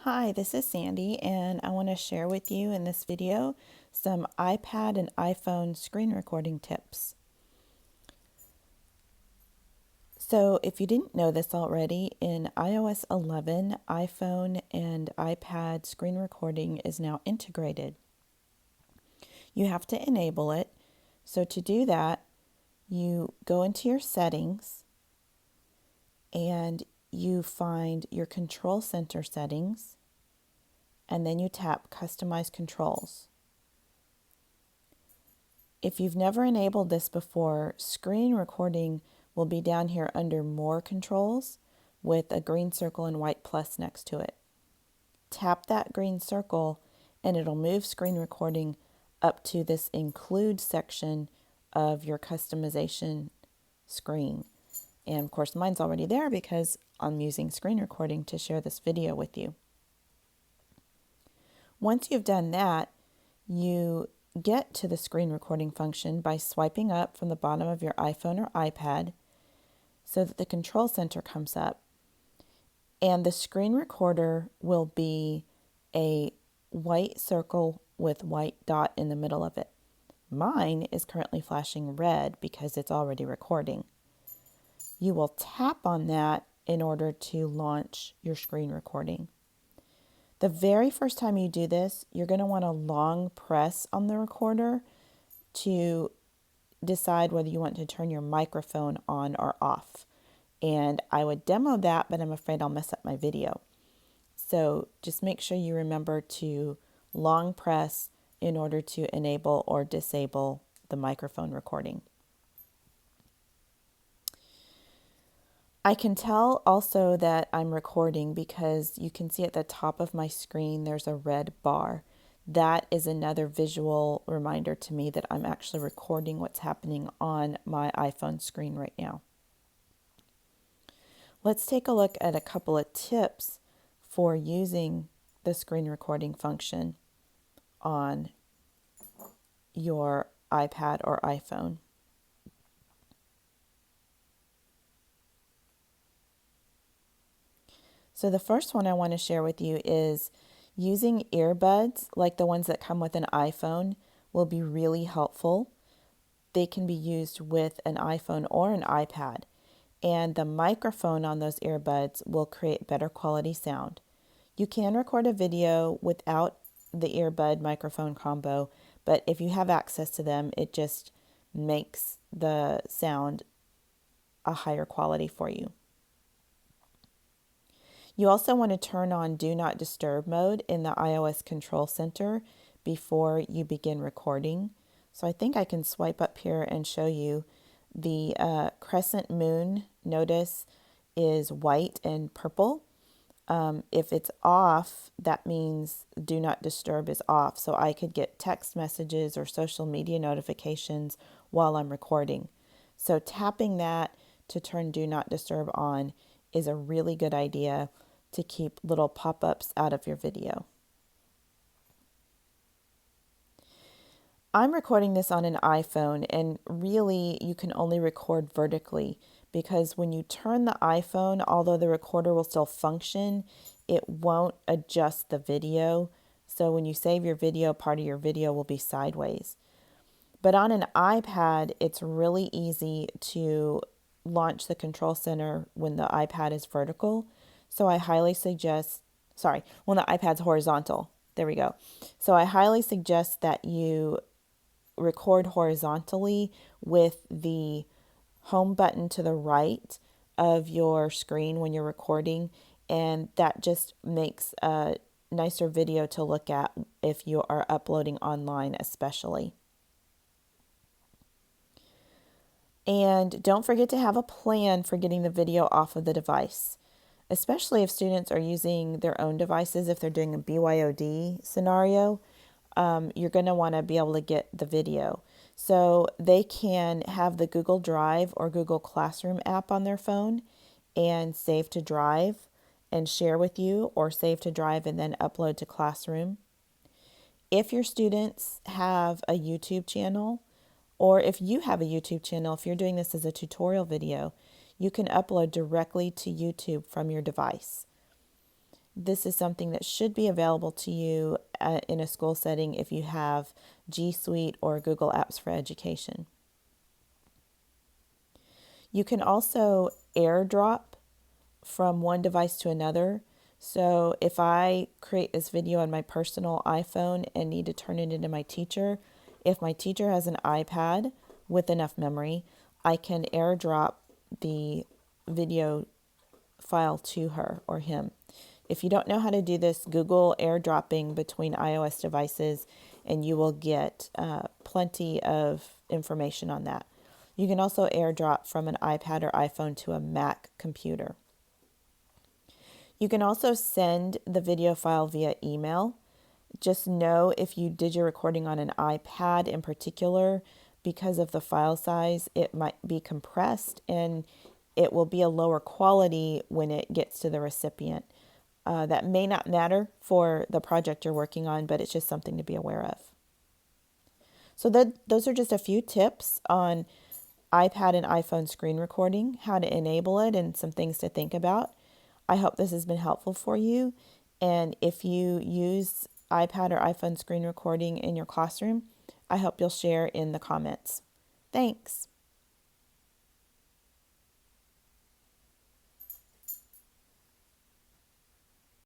Hi, this is Sandy, and I want to share with you in this video some iPad and iPhone screen recording tips. So, if you didn't know this already, in iOS 11, iPhone and iPad screen recording is now integrated. You have to enable it. So, to do that, you go into your settings and you find your control center settings, and then you tap Customize Controls. If you've never enabled this before, screen recording will be down here under More Controls with a green circle and white plus next to it. Tap that green circle and it'll move screen recording up to this Include section of your customization screen. And of course, mine's already there because I'm using screen recording to share this video with you. Once you've done that, you get to the screen recording function by swiping up from the bottom of your iPhone or iPad so that the control center comes up. And the screen recorder will be a white circle with white dot in the middle of it. Mine is currently flashing red because it's already recording. You will tap on that in order to launch your screen recording. The very first time you do this, you're going to want to long press on the recorder to decide whether you want to turn your microphone on or off. And I would demo that, but I'm afraid I'll mess up my video. So just make sure you remember to long press in order to enable or disable the microphone recording. I can tell also that I'm recording because you can see at the top of my screen there's a red bar. That is another visual reminder to me that I'm actually recording what's happening on my iPhone screen right now. Let's take a look at a couple of tips for using the screen recording function on your iPad or iPhone. So the first one I want to share with you is using earbuds like the ones that come with an iPhone will be really helpful. They can be used with an iPhone or an iPad, and the microphone on those earbuds will create better quality sound. You can record a video without the earbud microphone combo, but if you have access to them, it just makes the sound a higher quality for you. You also want to turn on Do Not Disturb mode in the iOS Control Center before you begin recording. So I think I can swipe up here and show you the crescent moon, notice, is white and purple. If it's off, that means Do Not Disturb is off. So I could get text messages or social media notifications while I'm recording. So tapping that to turn Do Not Disturb on is a really good idea to keep little pop-ups out of your video. I'm recording this on an iPhone, and really you can only record vertically because when you turn the iPhone, although the recorder will still function, it won't adjust the video. So when you save your video, part of your video will be sideways. But on an iPad, it's really easy to launch the control center when the iPad is vertical. So I highly suggest, when the iPad's horizontal. There we go. So I highly suggest that you record horizontally with the home button to the right of your screen when you're recording, and that just makes a nicer video to look at if you are uploading online especially. And don't forget to have a plan for getting the video off of the device, especially if students are using their own devices. If they're doing a BYOD scenario, you're going to want to be able to get the video. So they can have the Google Drive or Google Classroom app on their phone and save to Drive and share with you, or save to Drive and then upload to Classroom. If your students have a YouTube channel, or if you have a YouTube channel, if you're doing this as a tutorial video, you can upload directly to YouTube from your device. this is something that should be available to you in a school setting if you have G Suite or Google Apps for Education. You can also AirDrop from one device to another. So if I create this video on my personal iPhone and need to turn it into my teacher, if my teacher has an iPad with enough memory, I can AirDrop the video file to her or him. If you don't know how to do this, Google airdropping between iOS devices and you will get plenty of information on that. You can also airdrop from an iPad or iPhone to a Mac computer. You can also send the video file via email. Just know if you did your recording on an iPad in particular, because of the file size, it might be compressed and it will be a lower quality when it gets to the recipient. That may not matter for the project you're working on, but it's just something to be aware of. So those are just a few tips on iPad and iPhone screen recording, how to enable it, and some things to think about. I hope this has been helpful for you. And if you use iPad or iPhone screen recording in your classroom, I hope you'll share in the comments. Thanks.